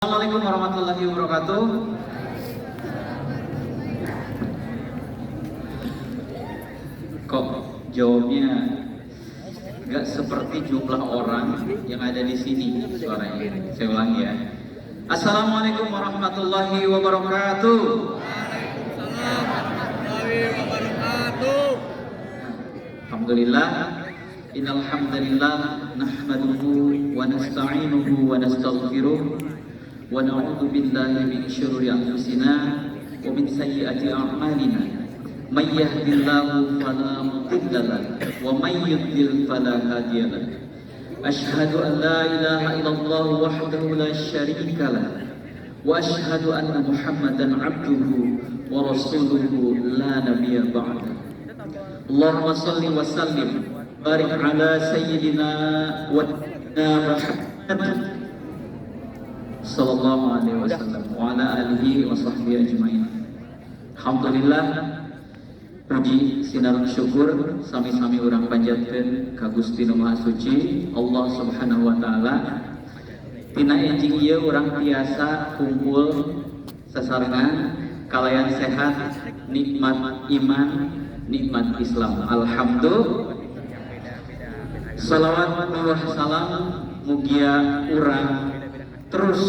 Assalamualaikum warahmatullahi wabarakatuh. Kok jawabnya nggak seperti jumlah orang yang ada di sini suaranya? Saya ulangi ya. Assalamualaikum warahmatullahi wabarakatuh. Waalaikumsalam warahmatullahi wabarakatuh. Alhamdulillah. Innal hamdalillah nahmaduhu wa nasta'inuhu wa nastaghfiruh wa na'udzu billahi min syururi anfusina wa min sayyiati a'malina. May yahdihillahu fala mudilla lahu wa may yudlil fala hadiya lahu. Asyhadu an la ilaha illallah wahdahu la syarika lahu wa asyhadu anna Muhammadan 'abduhu wa rasuluhu la nabiyya ba'dahu. Allahumma shalli wa sallim barik ala sayyidina wa Muhammad sallallahu alaihi wasallam wa ala alihi wa sahbihi ajmain. Alhamdulillah, puji sinareng syukur sami-sami urang panjatkeun ka Gusti Nu Maha Suci Allah Subhanahu wa taala. Tina enjing ieu urang tiasa kumpul sasarengan kalayan sehat, nikmat iman, nikmat Islam. Alhamdulillah. Salawat wa salam mugia urang terus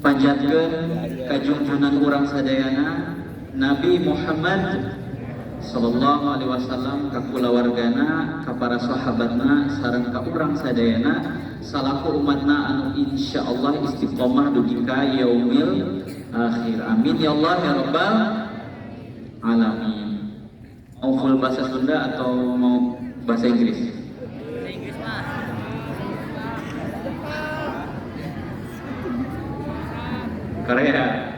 panjatkeun ka junjungan urang sadayana Nabi Muhammad sallallahu alaihi wasallam, ka kulawargana, ka para sahabatna sareng ka urang sadayana salaku umatna anu insyaallah istiqomah dugi ka yaumil akhir. Amin ya Allah ya rabbal alamin. Mau full bahasa Sunda atau mau bahasa Inggris? Korea.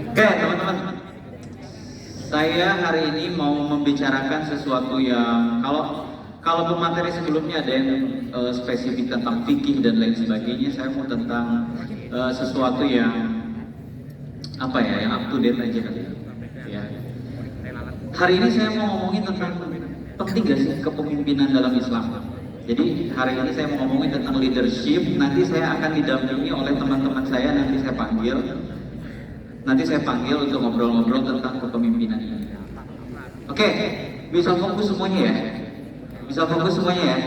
Oke teman-teman, saya hari ini mau membicarakan sesuatu yang kalau pemateri sebelumnya ada yang spesifik tentang fikih dan lain sebagainya, saya mau tentang sesuatu yang apa ya, yang up to date aja kali ya. Hari ini saya mau ngomongin tentang penting gak sih kepemimpinan dalam Islam. Jadi hari ini saya mau ngomongin tentang leadership. Nanti saya akan didampingi oleh teman-teman saya. Nanti saya panggil untuk ngobrol-ngobrol tentang kepemimpinan ini. Oke, bisa fokus semuanya ya? Bisa fokus semuanya ya?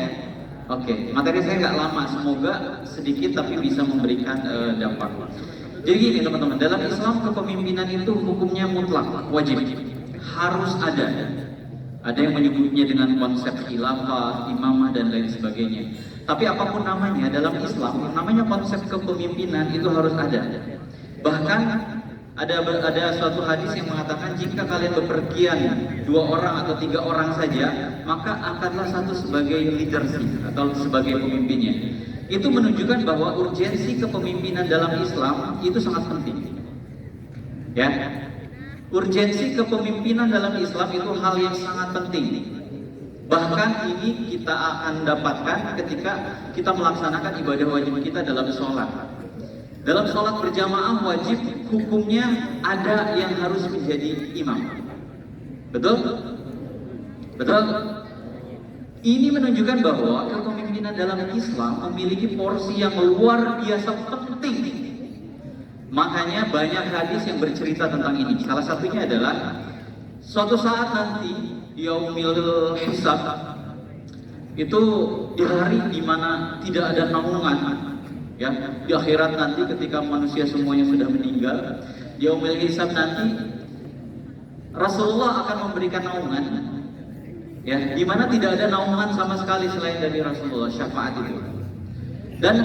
Oke, materi saya nggak lama. Semoga sedikit tapi bisa memberikan dampak. Jadi gini teman-teman, dalam Islam kepemimpinan itu hukumnya mutlak, wajib, harus ada. Ada yang menyebutnya dengan konsep khilafah, imamah dan lain sebagainya. Tapi apapun namanya dalam Islam, namanya konsep kepemimpinan itu harus ada. Bahkan ada suatu hadis yang mengatakan jika kalian bepergian 2 orang atau 3 orang saja, maka angkatlah satu sebagai leadership atau sebagai pemimpinnya. Itu menunjukkan bahwa urgensi kepemimpinan dalam Islam itu sangat penting. Ya. Urgensi kepemimpinan dalam Islam itu hal yang sangat penting. Bahkan ini kita akan dapatkan ketika kita melaksanakan ibadah wajib kita dalam sholat. Dalam sholat berjamaah wajib, hukumnya ada yang harus menjadi imam. Betul? Betul? Ini menunjukkan bahwa kepemimpinan dalam Islam memiliki porsi yang luar biasa penting. Makanya banyak hadis yang bercerita tentang ini. Salah satunya adalah suatu saat nanti yaumil hisab itu di hari di mana tidak ada naungan, ya, di akhirat nanti ketika manusia semuanya sudah meninggal, yaumil hisab nanti Rasulullah akan memberikan naungan, ya, di mana tidak ada naungan sama sekali selain dari Rasulullah, syafaat itu. Dan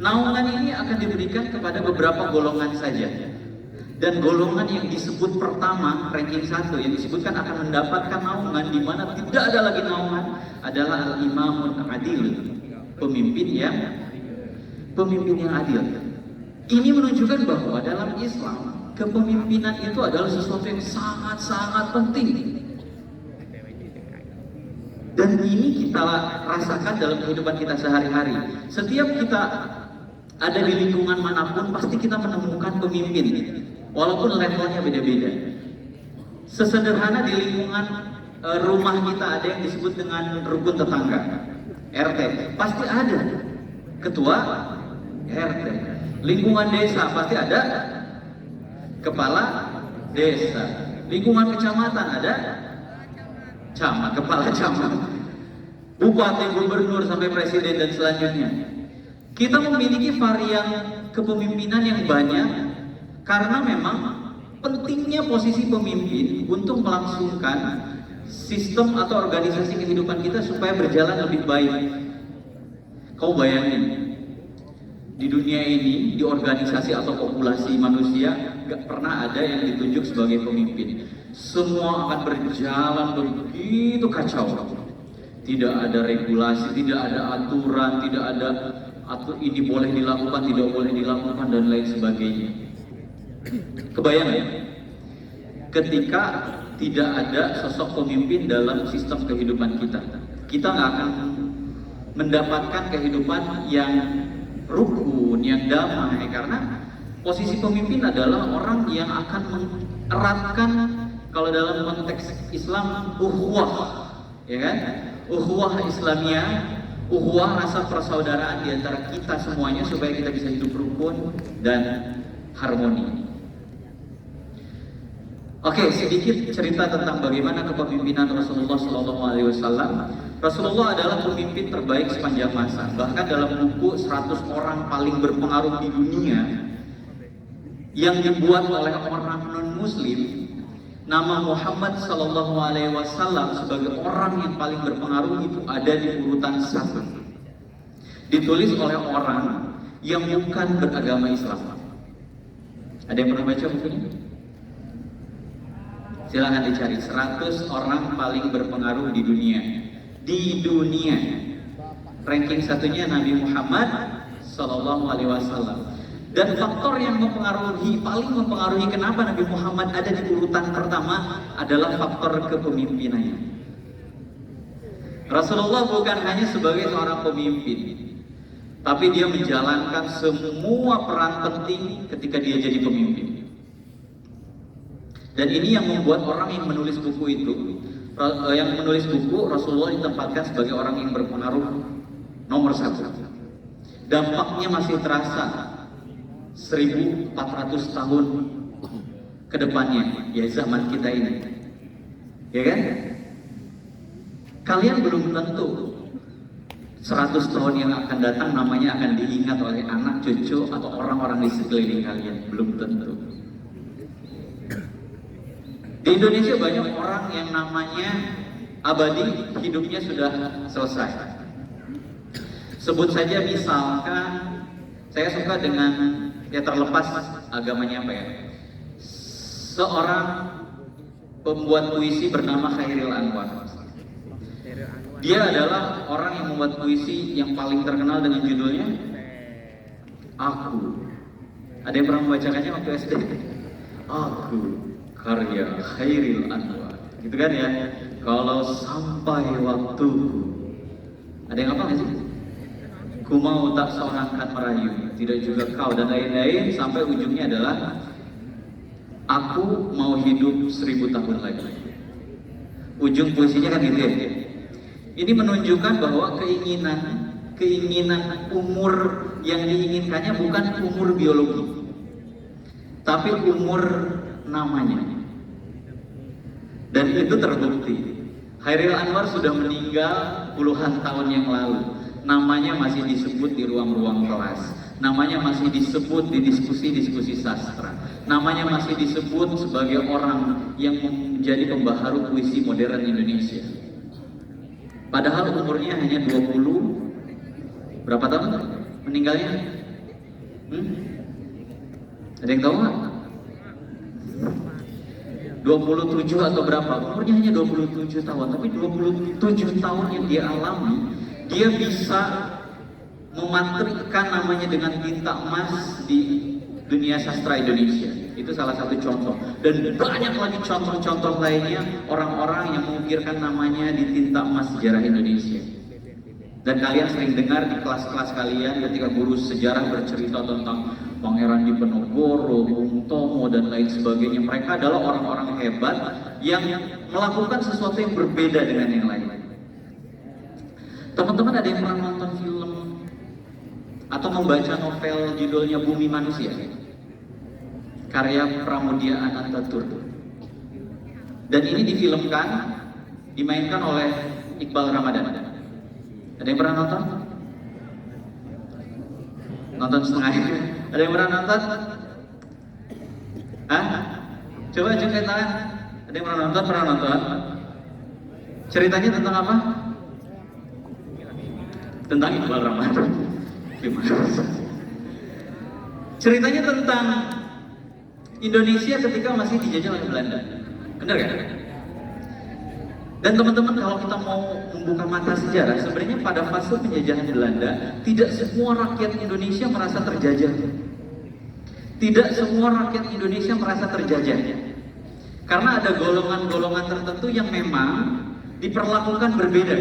naungan ini akan diberikan kepada beberapa golongan saja. Dan golongan yang disebut pertama, ranking 1 yang disebutkan akan mendapatkan naungan di mana tidak ada lagi naungan adalah al-imamun adil, pemimpin yang adil. Ini menunjukkan bahwa dalam Islam kepemimpinan itu adalah sesuatu yang sangat-sangat penting. Dan ini kita rasakan dalam kehidupan kita sehari-hari. Setiap kita ada di lingkungan manapun pasti kita menemukan pemimpin, walaupun levelnya beda-beda. Sesederhana di lingkungan rumah kita ada yang disebut dengan rukun tetangga. RT, pasti ada ketua RT. Lingkungan desa pasti ada kepala desa. Lingkungan kecamatan ada kepala camat. Bupati, gubernur, sampai presiden dan selanjutnya. Kita memiliki varian kepemimpinan yang banyak karena memang pentingnya posisi pemimpin untuk melangsungkan sistem atau organisasi kehidupan kita supaya berjalan lebih baik. Kau bayangin, di dunia ini, di organisasi atau populasi manusia, gak pernah ada yang ditunjuk sebagai pemimpin. Semua akan berjalan begitu kacau. Tidak ada regulasi, tidak ada aturan, tidak ada ini boleh dilakukan, tidak boleh dilakukan, dan lain sebagainya. Kebayang ya? Ketika tidak ada sosok pemimpin dalam sistem kehidupan kita, kita nggak akan mendapatkan kehidupan yang rukun, yang damai, karena posisi pemimpin adalah orang yang akan mengeratkan, kalau dalam konteks Islam, ukhuwah, ya kan? Ukhuwah Islamiyah, ukhuwah rasa persaudaraan di antara kita semuanya supaya kita bisa hidup rukun dan harmoni. Oke, sedikit cerita tentang bagaimana kepemimpinan Rasulullah SAW. Rasulullah adalah pemimpin terbaik sepanjang masa. Bahkan dalam buku 100 orang paling berpengaruh di dunia yang dibuat oleh orang non-Muslim, nama Muhammad SAW sebagai orang yang paling berpengaruh itu ada di urutan 1. Ditulis oleh orang yang bukan beragama Islam. Ada yang pernah baca bukunya? Silahkan dicari 100 orang paling berpengaruh di dunia. Di dunia. Ranking satunya Nabi Muhammad SAW. Dan faktor yang paling mempengaruhi kenapa Nabi Muhammad ada di urutan pertama adalah faktor kepemimpinannya. Rasulullah bukan hanya sebagai seorang pemimpin, tapi dia menjalankan semua peran penting ketika dia jadi pemimpin. Dan ini yang membuat orang yang menulis buku itu, Rasulullah ditempatkan sebagai orang yang berpengaruh nomor 1. Dampaknya masih terasa 1400 tahun ke depannya, ya zaman kita ini, ya kan? Kalian belum tentu 100 tahun yang akan datang namanya akan diingat oleh anak, cucu, atau orang-orang di sekeliling kalian, belum tentu. Di Indonesia banyak orang yang namanya abadi, hidupnya sudah selesai. Sebut saja misalkan, saya suka dengan, ya terlepas agamanya apa ya, seorang pembuat puisi bernama Khairil Anwar. Dia adalah orang yang membuat puisi yang paling terkenal dengan judulnya Aku. Ada yang pernah membacakannya waktu SD? Aku, karya Khairil Anwar, gitu kan ya. Kalau sampai waktuku, ada yang apa nggak sih? Ku mau tak seorang kan merayu, tidak juga kau, dan lain-lain, sampai ujungnya adalah aku mau hidup 1000 tahun lagi. Ujung puisinya kan gitu ya. Ini menunjukkan bahwa keinginan umur yang diinginkannya bukan umur biologi, tapi umur namanya. Dan itu terbukti. Khairil Anwar sudah meninggal puluhan tahun yang lalu. Namanya masih disebut di ruang-ruang kelas. Namanya masih disebut di diskusi-diskusi sastra. Namanya masih disebut sebagai orang yang menjadi pembaharu puisi modern Indonesia. Padahal umurnya hanya 20 berapa tahun meninggalnya? Ada yang tahu nggak? 27 atau berapa? Umurnya hanya 27 tahun, tapi 27 tahun yang dia alami, dia bisa mematrikkan namanya dengan tinta emas di dunia sastra Indonesia. Itu salah satu contoh. Dan banyak lagi contoh-contoh lainnya orang-orang yang mengukirkan namanya di tinta emas sejarah Indonesia. Dan kalian sering dengar di kelas-kelas kalian ketika guru sejarah bercerita tentang Pangeran Diponegoro, Bung Tomo, dan lain sebagainya. Mereka adalah orang-orang hebat yang melakukan sesuatu yang berbeda dengan yang lain. Teman-teman ada yang pernah nonton film atau membaca novel judulnya Bumi Manusia? Karya Pramudia Anantatur. Dan ini difilmkan, dimainkan oleh Iqbal Ramadan. Ada yang pernah nonton? Nonton setengah? Ada yang pernah nonton? Hah? Coba angkat tangan. Ada yang pernah nonton? Pernah nonton? Ceritanya tentang apa? Tentang Iqbal Ramadan. Gimana? Ceritanya tentang Indonesia ketika masih dijajah oleh Belanda. Benar kan? Dan teman-teman, kalau kita mau membuka mata sejarah, sebenarnya pada fase penjajahan Belanda, tidak semua rakyat Indonesia merasa terjajah. Tidak semua rakyat Indonesia merasa terjajah. Karena ada golongan-golongan tertentu yang memang diperlakukan berbeda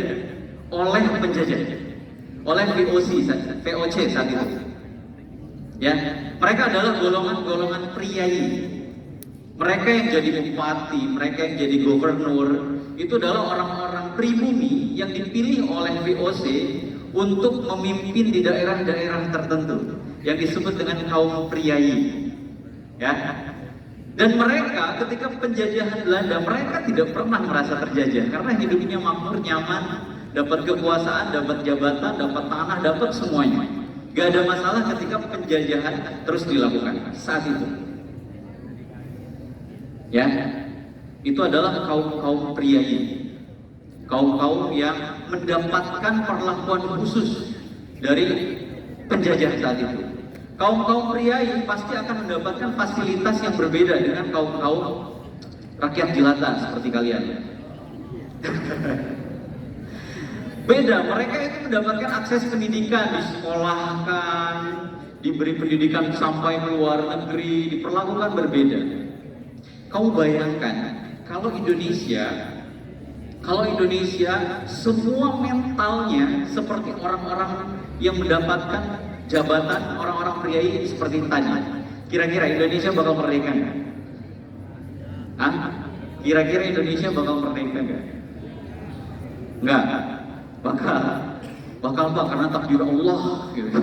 oleh penjajah, oleh VOC saat itu. Ya, mereka adalah golongan-golongan priai. Mereka yang jadi bupati, mereka yang jadi gubernur, itu adalah orang-orang pribumi yang dipilih oleh VOC untuk memimpin di daerah-daerah tertentu yang disebut dengan kaum priai. Ya. Dan mereka ketika penjajahan Belanda, mereka tidak pernah merasa terjajah karena hidupnya makmur, nyaman, dapat kekuasaan, dapat jabatan, dapat tanah, dapat semuanya. Gak ada masalah ketika penjajahan terus dilakukan saat itu. Ya, itu adalah kaum-kaum priai, kaum-kaum yang mendapatkan perlakuan khusus dari penjajah saat itu. Kaum-kaum priai pasti akan mendapatkan fasilitas yang berbeda dengan kaum-kaum rakyat jelata seperti kalian. Beda, mereka itu mendapatkan akses pendidikan, disekolahkan, diberi pendidikan sampai ke luar negeri, diperlakukan berbeda. Kamu bayangkan, kalau Indonesia semua mentalnya seperti orang-orang yang mendapatkan jabatan, orang-orang priai seperti tadi. Kira-kira Indonesia bakal merdeka nggak? Hah? Kira-kira Indonesia bakal merdeka nggak? Nggak. Bakal Pak, karena takdir Allah gitu.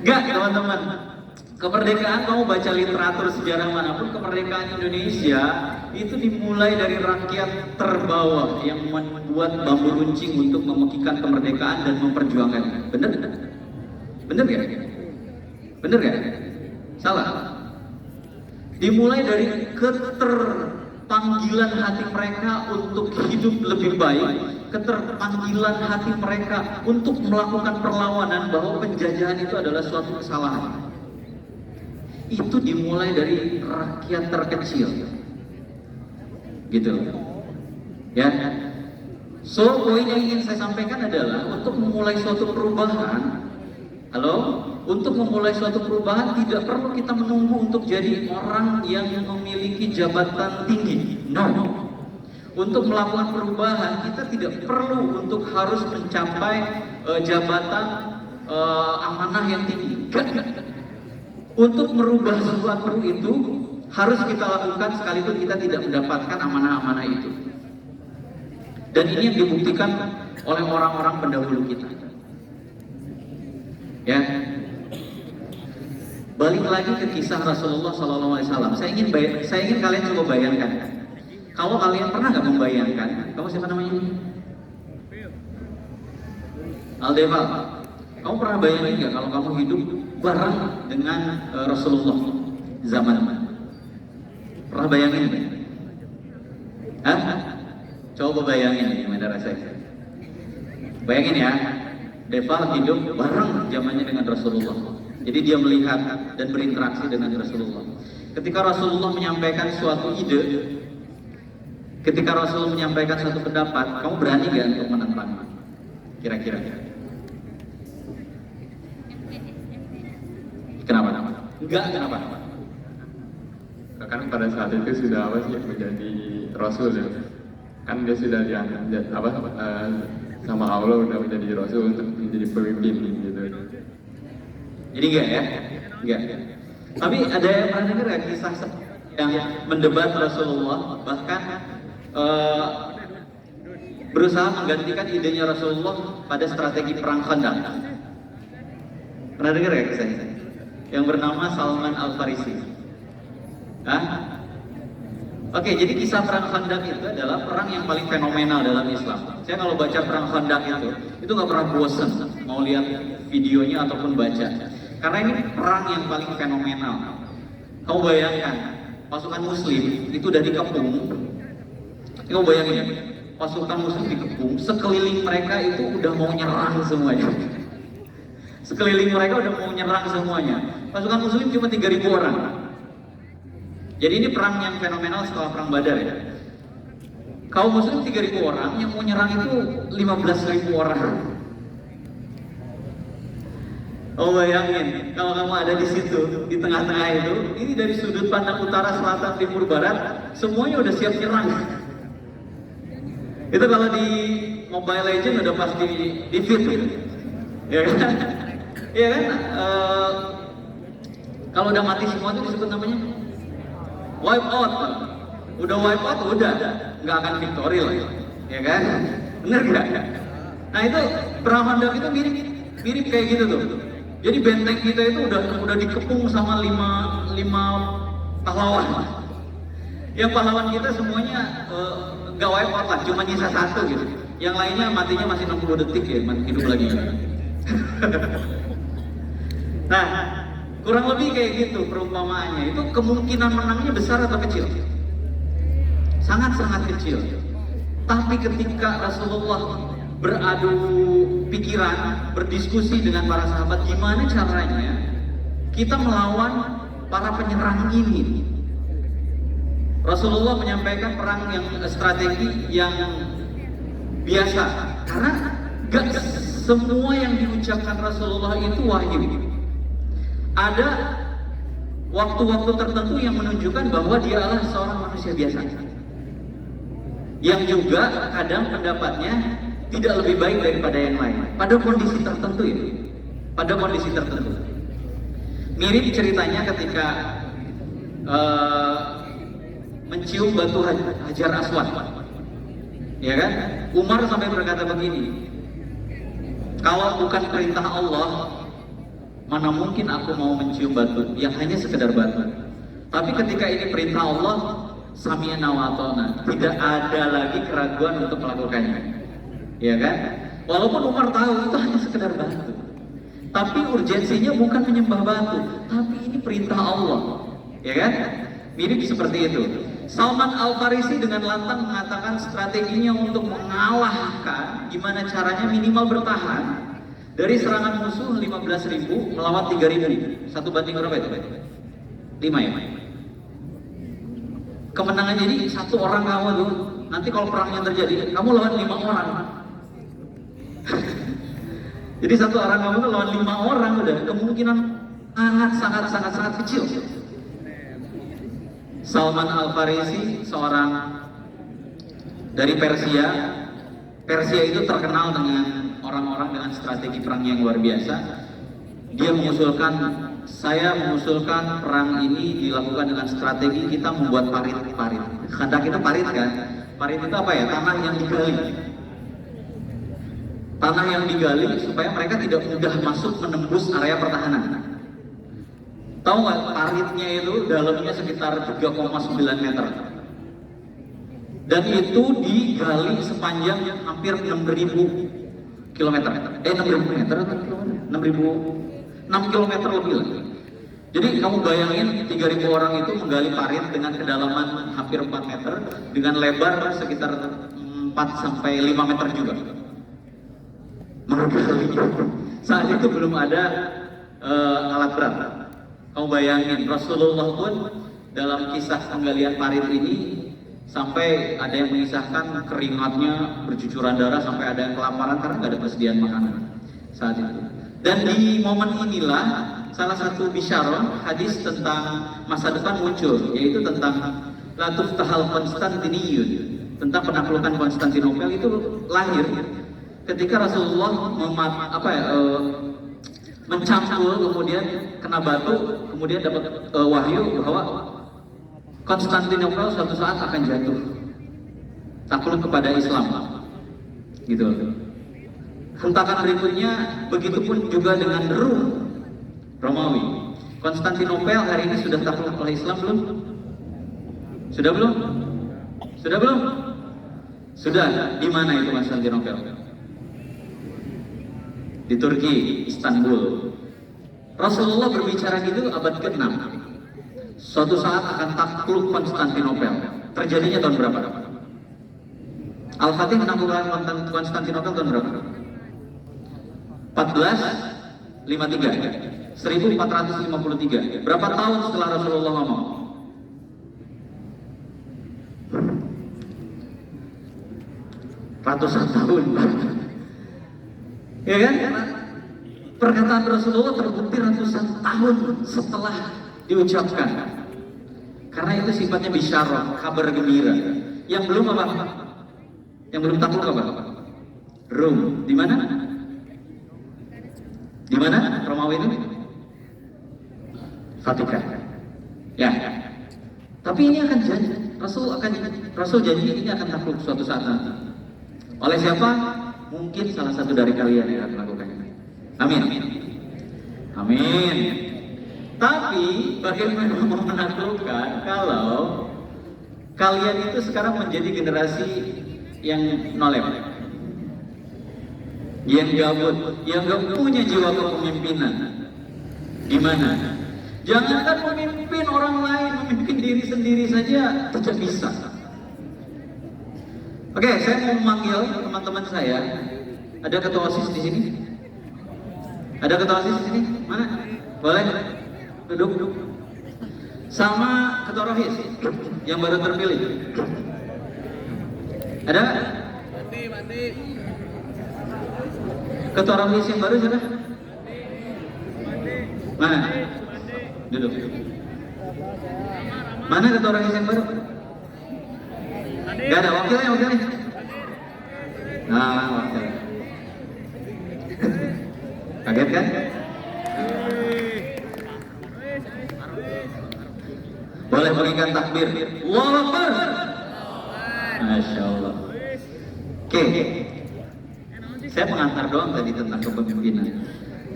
Nggak, teman-teman. Kemerdekaan, kamu baca literatur sejarah manapun, kemerdekaan Indonesia itu dimulai dari rakyat terbawah yang membuat bambu runcing untuk memekikan kemerdekaan dan memperjuangkannya. Bener? Bener ya? Bener ya? Salah? Dimulai dari keterpanggilan hati mereka untuk hidup lebih baik, keterpanggilan hati mereka untuk melakukan perlawanan bahwa penjajahan itu adalah suatu kesalahan. Itu dimulai dari rakyat terkecil, gitu, ya. So, poin yang ingin saya sampaikan adalah untuk memulai suatu perubahan, untuk memulai suatu perubahan tidak perlu kita menunggu untuk jadi orang yang memiliki jabatan tinggi. No. Untuk melakukan perubahan kita tidak perlu untuk harus mencapai jabatan amanah yang tinggi. Untuk merubah sesuatu itu harus kita lakukan sekalipun kita tidak mendapatkan amanah-amanah itu. Dan ini yang dibuktikan oleh orang-orang pendahulu kita. Ya. Balik lagi ke kisah Rasulullah SAW. Saya ingin kalian coba bayangkan. Kalau kalian pernah nggak membayangkan? Kamu siapa namanya? Aldeval. Kamu pernah bayangin nggak kalau kamu hidup bareng dengan Rasulullah zaman? Pernah bayangin nggak? Hah? Coba bayangin gimana rasanya. Bayangin ya, Deval hidup bareng zamannya dengan Rasulullah. Jadi dia melihat dan berinteraksi dengan Rasulullah. Ketika Rasulullah menyampaikan suatu ide, ketika Rasulullah menyampaikan suatu pendapat, kamu berani nggak untuk menentang? Kira-kira? Kenapa? Enggak, kenapa? Kan pada saat itu sudah menjadi Rasul ya. Kan dia sudah diangkat sama Allah udah menjadi Rasul untuk menjadi pemimpin gitu. Jadi enggak ya? Enggak. Tapi ada yang pernah dengar ya kisah yang mendebat Rasulullah, bahkan berusaha menggantikan idenya Rasulullah pada strategi perang Khandaq. Pernah dengar ya kisah ini? Yang bernama Salman Al-Farisi. Hah? Oke, jadi kisah perang Khandaq itu adalah perang yang paling fenomenal dalam Islam. Saya kalau baca perang Khandaq itu nggak pernah bosan mau lihat videonya ataupun baca. Karena ini perang yang paling fenomenal. Kamu bayangkan, pasukan Muslim itu udah dikepung. Kamu bayangin ya, pasukan Muslim dikepung, sekeliling mereka itu udah mau nyerang semuanya. Sekeliling mereka udah mau nyerang semuanya. Pasukan Muslim cuma 3.000 orang. Jadi ini perang yang fenomenal setelah perang Badar ya. Kaum Muslim 3.000 orang, yang mau nyerang itu 15.000 orang. Oh bayangin, kalau kamu ada di situ, di tengah-tengah itu, ini dari sudut pandang utara, selatan, timur, barat, semuanya udah siap nyerang. Itu kalau di Mobile Legends udah pasti di fit gitu. Ya kan? Iya kan? Kalau udah mati semua itu disebut namanya wipe out. Udah wipe out, udah nggak akan victory lah, ya kan? Bener nggak? Nah itu perang Khandaq itu mirip kayak gitu tuh. Jadi benteng kita itu udah dikepung sama lima pahlawan. Yang pahlawan kita semuanya nggak wipe out lah, cuma nyisa 1 gitu. Yang lainnya matinya masih 60 detik ya, mati hidup lagi. Nah, kurang lebih kayak gitu perumpamaannya. Itu kemungkinan menangnya besar atau kecil? Sangat-sangat kecil. Tapi ketika Rasulullah beradu pikiran, berdiskusi dengan para sahabat, gimana caranya kita melawan para penyerang ini? Rasulullah menyampaikan perang yang strategi yang biasa, karena gak semua yang diucapkan Rasulullah itu wahyu. Ada waktu-waktu tertentu yang menunjukkan bahwa dia adalah seorang manusia biasa, yang juga kadang pendapatnya tidak lebih baik daripada yang lain pada kondisi tertentu ya. Pada kondisi tertentu. Mirip ceritanya ketika mencium batu Hajar Aswad. Ya kan? Umar sampai berkata begini, kalau bukan perintah Allah, mana mungkin aku mau mencium batu yang hanya sekedar batu. Tapi ketika ini perintah Allah, sami'na wa ata'na, tidak ada lagi keraguan untuk melakukannya. Ya kan? Walaupun Umar tahu itu hanya sekedar batu, tapi urgensinya bukan menyembah batu, tapi ini perintah Allah. Ya kan? Mirip seperti itu. Salman Al-Farisi dengan lantang mengatakan strateginya untuk mengalahkan, gimana caranya minimal bertahan dari serangan musuh 15.000 melawan 3.000. 1 banding berapa itu? 5 ya? Kemenangan jadi 1 orang kamu tuh. Nanti kalau perangnya terjadi, kamu lawan 5 orang. Jadi 1 orang kamu tuh lawan 5 orang udah. Kemungkinan sangat kecil. Salman Al-Farisi, seorang dari Persia. Persia itu terkenal dengan orang-orang dengan strategi perang yang luar biasa. Dia saya mengusulkan perang ini dilakukan dengan strategi kita membuat parit-parit. Khandaq itu parit kan? Parit itu apa ya? Tanah yang digali. Tanah yang digali supaya mereka tidak mudah masuk menembus area pertahanan. Tahu nggak, paritnya itu dalamnya sekitar 3,9 meter. Dan itu digali sepanjang hampir 6.000 kilometer. 6.000 meter atau kilometer? 6 kilometer lebih lah. Jadi kamu bayangin 3.000 orang itu menggali parit dengan kedalaman hampir 4 meter, dengan lebar sekitar 4 sampai 5 meter juga. Menggali. Saat itu belum ada alat berat. Kamu bayangin, Rasulullah pun dalam kisah penggalian parit ini sampai ada yang mengisahkan keringatnya bercucuran darah, sampai ada yang kelaparan karena nggak ada persediaan makanan saat itu. Dan di momen inilah salah satu bisyarah hadis tentang masa depan muncul, yaitu tentang La Tuftahal Konstantiniyun, tentang penaklukan Konstantinopel itu lahir ketika Rasulullah mencangkul, kemudian kena batu, kemudian dapat wahyu bahwa Konstantinopel suatu saat akan jatuh, takluk kepada Islam. Gitu. Hentakan berikutnya begitupun juga dengan Rum, Romawi. Konstantinopel hari ini sudah takluk oleh Islam belum? Sudah belum? Sudah belum? Sudah. Di mana itu Konstantinopel? Di Turki, Istanbul. Rasulullah berbicara gitu abad ke-6. Suatu saat akan takluk Konstantinopel. Terjadinya tahun berapa? Al-Fatih menaklukkan Konstantinopel tahun berapa? 1453. Berapa tahun setelah Rasulullah ngomong? Ratusan tahun. Ya kan? Perkataan Rasulullah terbukti ratusan tahun setelah diucapkan. Karena itu sifatnya bisyarah, kabar gembira. Yang belum apa? Yang belum takluk apa? Rum. Di mana? Di mana Romawi itu? Vatikan. Ya. Tapi ini akan jadi. Rasul janji ini akan takluk suatu saat nanti. Oleh siapa? Mungkin salah satu dari kalian yang akan melakukannya. Amin. Amin. Tapi bagaimana mau menaklukkan kalau kalian itu sekarang menjadi generasi yang nolep, yang gabut, yang gak punya jiwa kepemimpinan? Gimana? Jangankan memimpin orang lain, memimpin diri sendiri saja tidak bisa. Oke, saya mau memanggil teman-teman saya. Ada ketua OSIS di sini? Ada ketua OSIS di sini? Mana? Boleh? Duduk. Sama ketua ROHIS yang baru terpilih. Ada? Mati. Ketua ROHIS yang baru siapa? Mana? Duduk. Mana ketua ROHIS yang baru? Gak ada wakilnya. Nah, wakil. Kaget kan? Boleh berikan takbir. Allahu Akbar. Masya Allah. Oke. Saya pengantar doang tadi tentang kepemimpinan.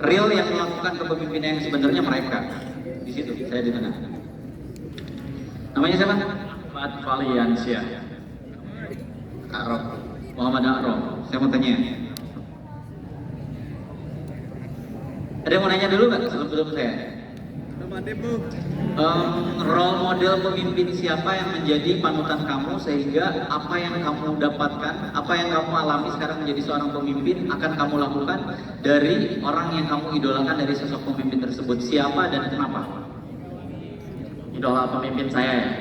Real yang melakukan kepemimpinan yang sebenarnya mereka. Di situ, saya di tengah. Namanya siapa? Ahmad Valiansyah. Arab. Muhammad Arab. Saya mau tanya. Ada yang mau nanya dulu nggak sebelum saya? Role model pemimpin siapa yang menjadi panutan kamu sehingga apa yang kamu dapatkan, apa yang kamu alami sekarang menjadi seorang pemimpin akan kamu lakukan dari orang yang kamu idolakan dari sosok pemimpin tersebut? Siapa dan kenapa? Idola pemimpin saya ya?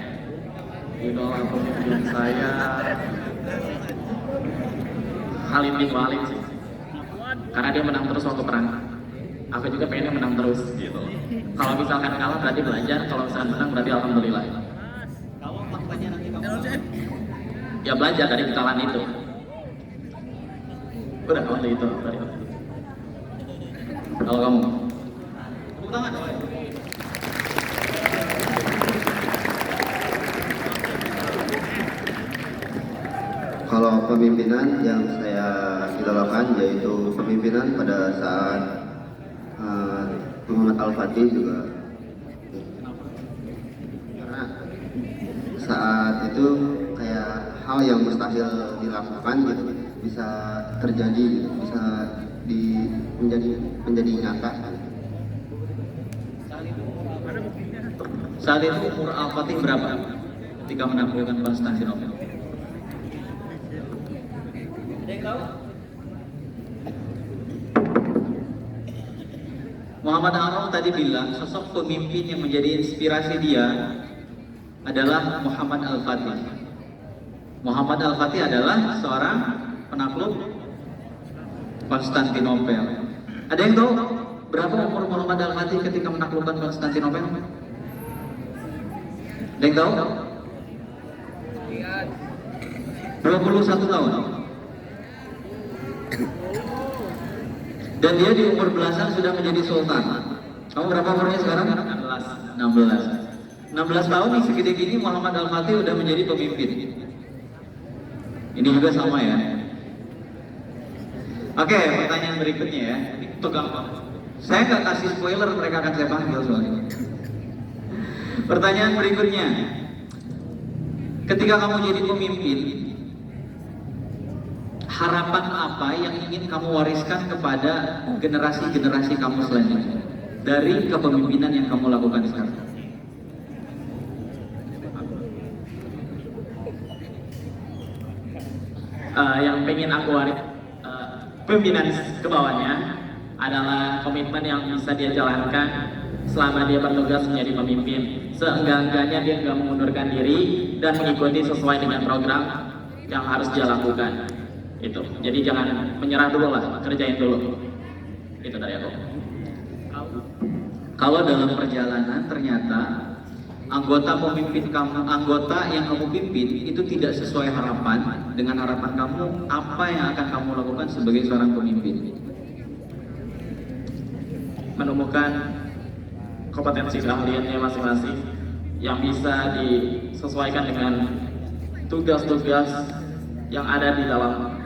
Idola pemimpin saya Khalid bin Walid sih. Karena dia menang terus waktu perang. Aku juga pengennya menang terus gitu. Kalau misalkan kalah berarti belajar, kalau misalkan menang berarti alhamdulillah. Kalau faktanya nanti kamu Ya belajar dari kesalahan itu. Udah waktu itu dari waktu itu. Kalau kamu? Tepuk tangan. Kalau pemimpinan yang saya idolakan yaitu pemimpinan pada saat Muhammad Al-Fatih juga, karena saat itu kayak hal yang mustahil dilakukan gitu bisa terjadi gitu, bisa menjadi nyata. Saat itu umur Al-Fatih berapa ketika menaklukkan Konstantinopel? Ada yang tahu? Muhammad Arab tadi bilang sosok pemimpin yang menjadi inspirasi dia adalah Muhammad Al-Fatih. Muhammad Al-Fatih adalah seorang penakluk Konstantinopel. Ada yang tahu berapa umur Muhammad Al-Fatih ketika menaklukkan Konstantinopel? Ada yang tahu? 21 tahun. Dan dia di umur belasan sudah menjadi sultan. Kamu berapa umurnya sekarang? 16 tahun nih segede gini Muhammad Al-Fatih udah menjadi pemimpin. Ini juga sama ya. Oke, pertanyaan berikutnya ya. Ini tegang banget. Saya nggak kasih spoiler, mereka akan saya panggil soalnya. Pertanyaan berikutnya. Ketika kamu jadi pemimpin, harapan apa yang ingin kamu wariskan kepada generasi-generasi kamu selanjutnya dari kepemimpinan yang kamu lakukan sekarang? Yang pengen aku waris pimpinan ke bawahnya adalah komitmen yang bisa dia jalankan selama dia bertugas menjadi pemimpin. Seenggak-enggaknya dia nggak mengundurkan diri dan mengikuti sesuai dengan program yang harus dia lakukan. Itu. Jadi jangan menyerah dulu lah, kerjain dulu. Itu dari aku. Kalau dalam perjalanan ternyata anggota yang kamu pimpin itu tidak sesuai harapan dengan harapan kamu, apa yang akan kamu lakukan sebagai seorang pemimpin? Menemukan kompetensi keahliannya masing-masing yang bisa disesuaikan dengan tugas-tugas yang ada di dalam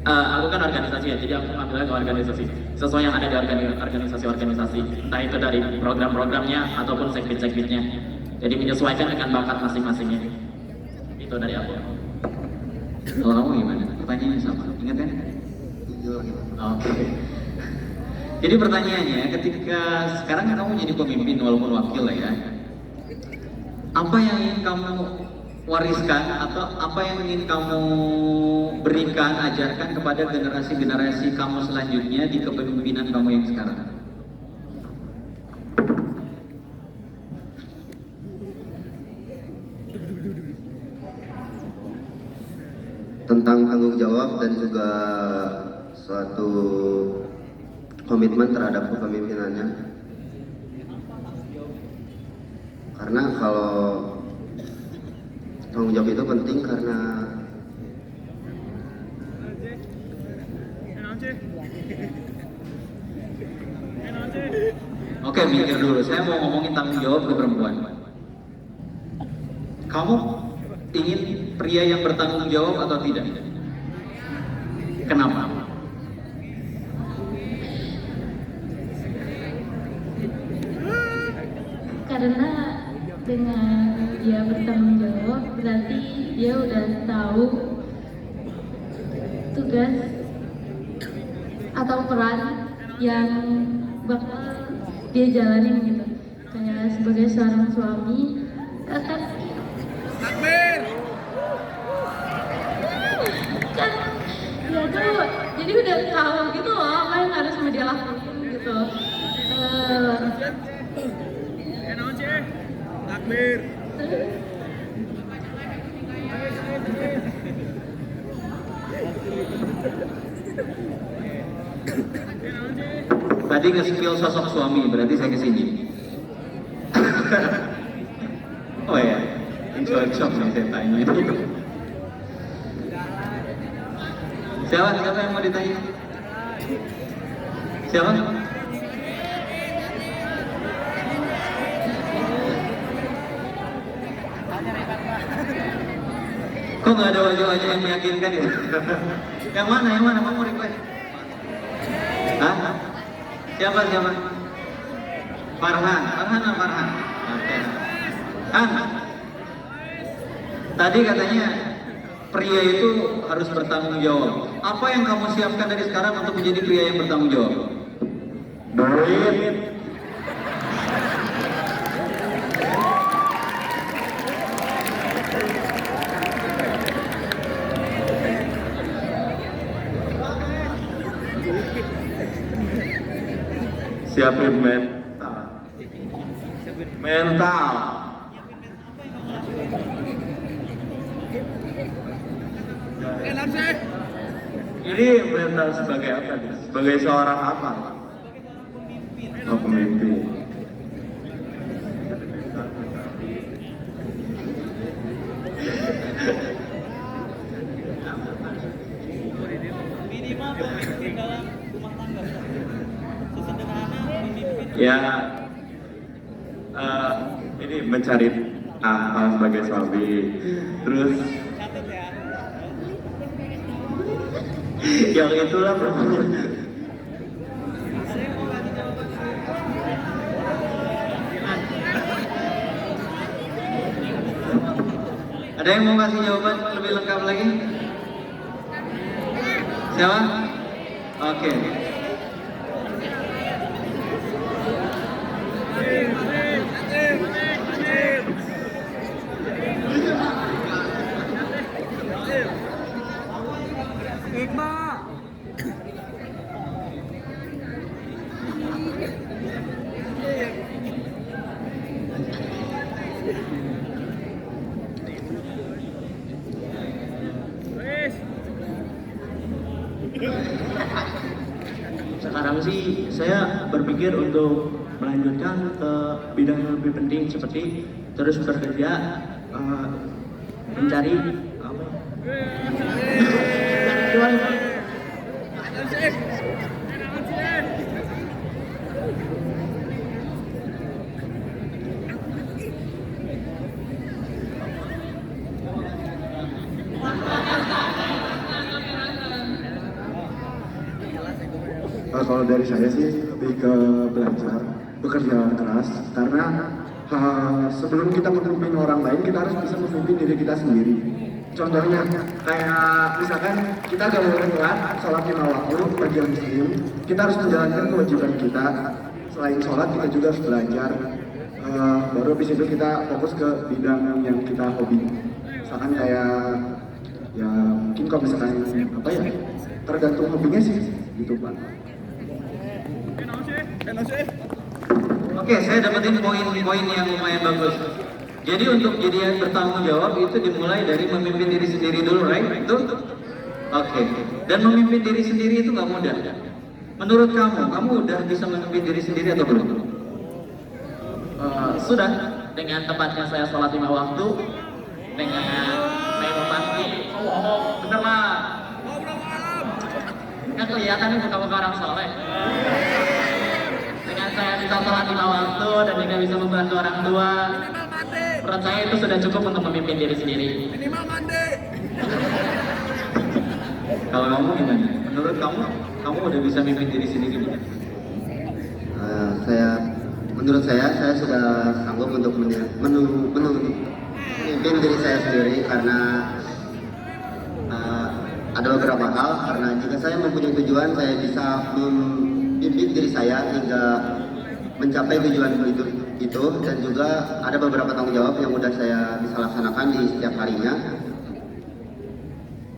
aku kan organisasi ya, jadi aku ngambilnya ke organisasi sesuai yang ada di organisasi-organisasi, entah itu dari program-programnya ataupun sekbid-sekbidnya, jadi menyesuaikan dengan bakat masing-masingnya. Itu dari aku. Kalau kamu gimana? Pertanyaannya sama, ingat kan? Oke. Jadi pertanyaannya, ketika sekarang kamu jadi pemimpin walaupun wakil ya, apa yang ingin kamu wariskan atau apa yang ingin kamu berikan, ajarkan kepada generasi-generasi kamu selanjutnya di kepemimpinan kamu yang sekarang? Tentang tanggung jawab dan juga suatu komitmen terhadap kepemimpinannya. Karena kalau tanggung jawab itu penting karena Oke, mikir dulu. Saya mau ngomongin tanggung jawab ke perempuan. Kamu ingin pria yang bertanggung jawab atau tidak? Kenapa? Karena dengan dia bertanggung jawab berarti dia udah tahu tugas atau peran yang bakal dia jalanin gitu. Kayak sebagai seorang suami kan Takbir. dia tuh jadi udah tahu gitu loh apa yang harus mau dia lakuin gitu. Takbir. Tadi nge-spill sosok suami, berarti saya kesini. Oh ya, ini cocok nih saya tanya. Siapa yang mau ditanya? Siapa? Kok nggak ada wajah-wajah yang meyakinkan ya? Yang mana? Kamu mau request? Hah? Siapa? Farhan. Oke. Tadi katanya pria itu harus bertanggung jawab. Apa yang kamu siapkan dari sekarang untuk menjadi pria yang bertanggung jawab? Duit. Siapin mental. Ini mental sebagai apa nih? Sebagai seorang apa? Oh, pemimpin. Ya, ini mencari akal sebagai suami, terus Yang itulah perempuan. Ada yang mau kasih jawaban lebih lengkap lagi? Siapa? Oke. Sekarang sih saya berpikir untuk melanjutkan ke bidang yang lebih penting seperti terus bekerja, mencari apa? Kalau dari saya sih lebih ke belajar, bekerja keras, karena sebelum kita memimpin orang lain, kita harus bisa memimpin diri kita sendiri. Contohnya, kayak misalkan kita gak boleh telat, sholat 5 waktu, bagi yang muslim, kita harus menjalankan kewajiban kita. Selain sholat, kita juga harus belajar, baru habis itu kita fokus ke bidang yang kita hobi. Misalkan kayak, ya mungkin kalau misalkan, apa ya, tergantung hobinya sih, gitu Pak. Oke, saya dapetin poin-poin yang lumayan bagus. Jadi untuk jadi yang bertanggung jawab itu dimulai dari memimpin diri sendiri dulu, right? Itu? Oke. Dan memimpin diri sendiri itu nggak mudah. Menurut kamu udah bisa memimpin diri sendiri atau belum? Sudah, dengan tepatnya saya sholat 5 waktu, dengan saya pasti, bener lah. Kan kelihatan nih muka-muka orang soleh. Dengan saya bisa sholat 5 waktu dan juga bisa membantu orang tua, menurut saya itu sudah cukup untuk memimpin diri sendiri. Minimal mandi. Kalau kamu gimana? Menurut kamu udah bisa memimpin diri sendiri belum? Menurut saya sudah sanggup untuk memimpin diri saya sendiri karena ada beberapa hal. Karena jika saya mempunyai tujuan, saya bisa memimpin diri saya hingga mencapai tujuan itu, dan juga ada beberapa tanggung jawab yang sudah saya bisa laksanakan di setiap harinya.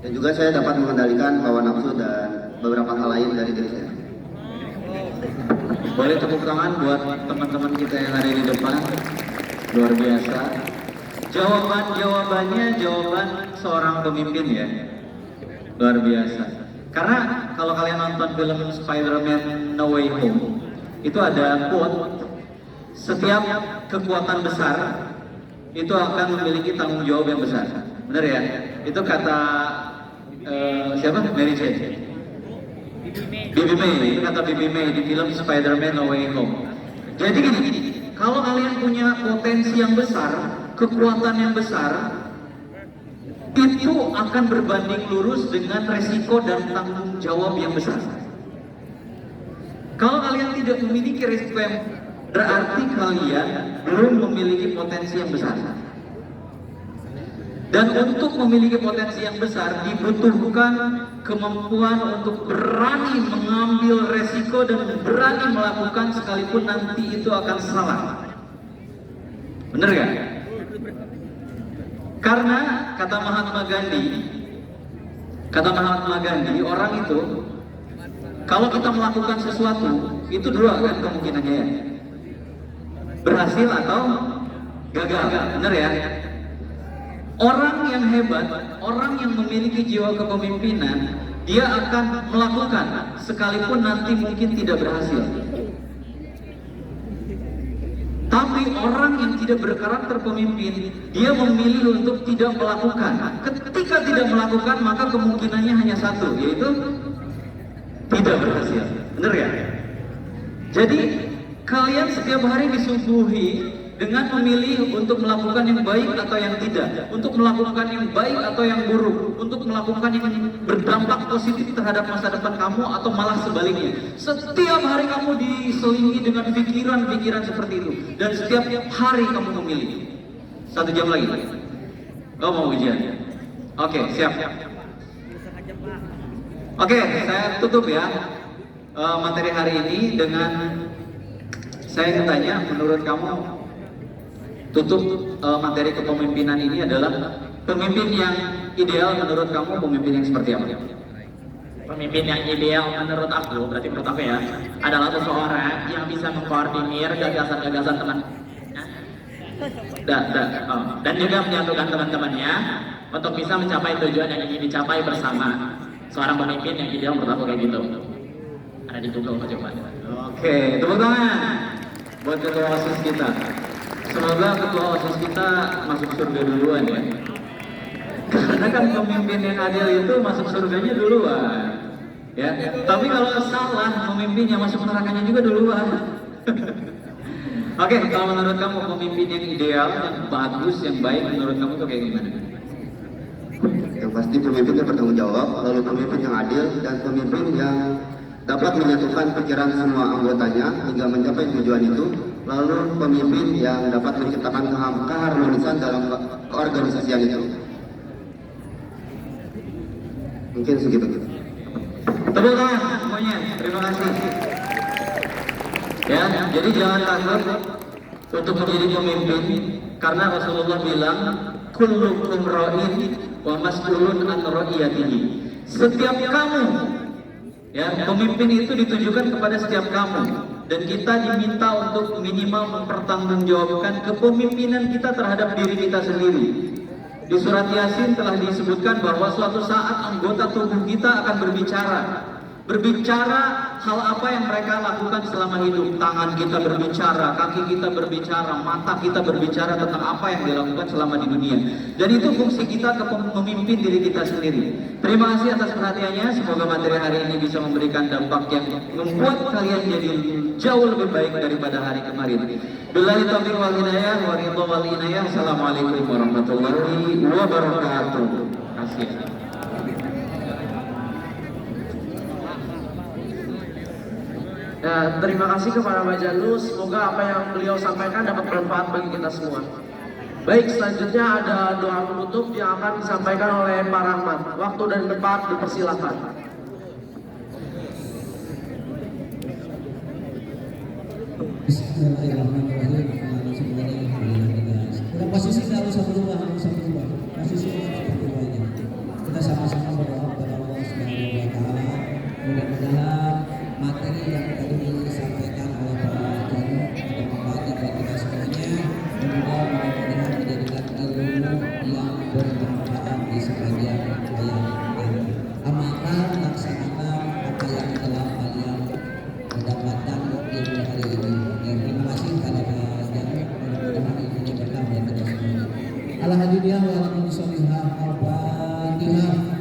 Dan juga saya dapat mengendalikan hawa nafsu dan beberapa hal lain dari diri saya. Boleh tepuk tangan buat teman-teman kita yang ada di depan. Luar biasa. Jawaban seorang pemimpin ya. Luar biasa. Karena kalau kalian nonton film Spider-Man No Way Home, itu ada quote, setiap kekuatan besar itu akan memiliki tanggung jawab yang besar. Benar ya? Itu kata siapa? Mary Jane. Bibi May, itu kata Bibi May di film Spider-Man No Way Home. Jadi gini, kalau kalian punya potensi yang besar, kekuatan yang besar, itu akan berbanding lurus dengan resiko dan tanggung jawab yang besar. Kalau kalian tidak memiliki resiko yang berarti kalian belum memiliki potensi yang besar. Dan untuk memiliki potensi yang besar dibutuhkan kemampuan untuk berani mengambil resiko dan berani melakukan sekalipun nanti itu akan salah. Bener gak? Karena kata Mahatma Gandhi, orang itu kalau kita melakukan sesuatu itu dua kan kemungkinannya ya, berhasil atau gagal, bener ya? Orang yang hebat, orang yang memiliki jiwa kepemimpinan, dia akan melakukan sekalipun nanti mungkin tidak berhasil. Tapi orang yang tidak berkarakter pemimpin, dia memilih untuk tidak melakukan. Ketika tidak melakukan, maka kemungkinannya hanya satu, yaitu tidak berhasil. Benar ya? Jadi kalian setiap hari disuguhi dengan memilih untuk melakukan yang baik atau yang tidak, untuk melakukan yang baik atau yang buruk, untuk melakukan yang berdampak positif terhadap masa depan kamu atau malah sebaliknya. Setiap hari kamu diselingi dengan pikiran-pikiran seperti itu, dan setiap hari kamu memilih. 1 jam lagi. Oh, mau ujian? Oke, siap. Oke, saya tutup ya materi hari ini dengan saya tanya, menurut kamu tutup materi kepemimpinan ini adalah pemimpin yang ideal menurut kamu pemimpin yang seperti apa? Pemimpin yang ideal menurut aku, berarti menurut aku ya, adalah seseorang yang bisa mengkoordinir gagasan-gagasan teman dan juga menyatukan teman-temannya untuk bisa mencapai tujuan yang ingin dicapai bersama. Seorang pemimpin yang ideal menurut aku kayak gitu. Ada di Google coba. Oke, tepuk tangan buat ketua OSIS kita. Semoga ketua OSIS kita masuk surga duluan ya. Karena kan pemimpin yang adil itu masuk surganya duluan. Ya, tapi kalau salah pemimpinnya masuk nerakanya juga duluan. Oke, kalau menurut kamu pemimpin yang ideal, yang bagus, yang baik menurut kamu tuh kayak gimana? Yang pasti pemimpin yang bertanggung jawab, lalu pemimpin yang adil, dan pemimpin yang dapat menyatukan pikiran semua anggotanya hingga mencapai tujuan itu, lalu pemimpin yang dapat menciptakan keharmonisan dalam keorganisasian itu. Mungkin segitu. Tepuk tangan semuanya, terima kasih. Ya, jadi jangan takut untuk menjadi pemimpin, karena Rasulullah bilang, kullukum ra'in wa mas'ulun an ra'iyatihi. Setiap kamu, ya, pemimpin itu ditujukan kepada setiap kamu, dan kita diminta untuk minimal mempertanggungjawabkan kepemimpinan kita terhadap diri kita sendiri. Di surat Yasin telah disebutkan bahwa suatu saat anggota tubuh kita akan berbicara hal apa yang mereka lakukan selama hidup. Tangan kita berbicara, kaki kita berbicara, mata kita berbicara tentang apa yang dilakukan selama di dunia. Dan itu fungsi kita memimpin diri kita sendiri. Terima kasih atas perhatiannya. Semoga materi hari ini bisa memberikan dampak yang membuat kalian jadi jauh lebih baik daripada hari kemarin. Billahi taufiq wal hidayah wa ridha wal inayah. Assalamualaikum warahmatullahi wabarakatuh. Terima kasih. Ya, terima kasih kepada Pak Janus. Semoga apa yang beliau sampaikan dapat bermanfaat bagi kita semua. Baik, selanjutnya ada doa penutup yang akan disampaikan oleh Pak Rahmat. Waktu dan tempat dipersilakan. Bismillahirrahmanirrahim. Kita posisi kalau satu rumah, posisi kita kita sama-sama berdoa kepada Allah Subhanahu wa Ta'ala. Mudah-mudahan materi yang tadi disampaikan oleh Pak Janu bermanfaat buat kita semuanya, dan juga mudah-mudahan menjadikan ilmu yang bermanfaat di sepanjang hayat kita. Amalkan, laksanakan apa yang telah kalian mendapatkan ilmu hari ini. Dan terima kasih kepada Pak Janu, mudah-mudahan ilmunya berkah buat kita semuanya. Alhamdulillah wa alhamdulillah. Al-Fatihah.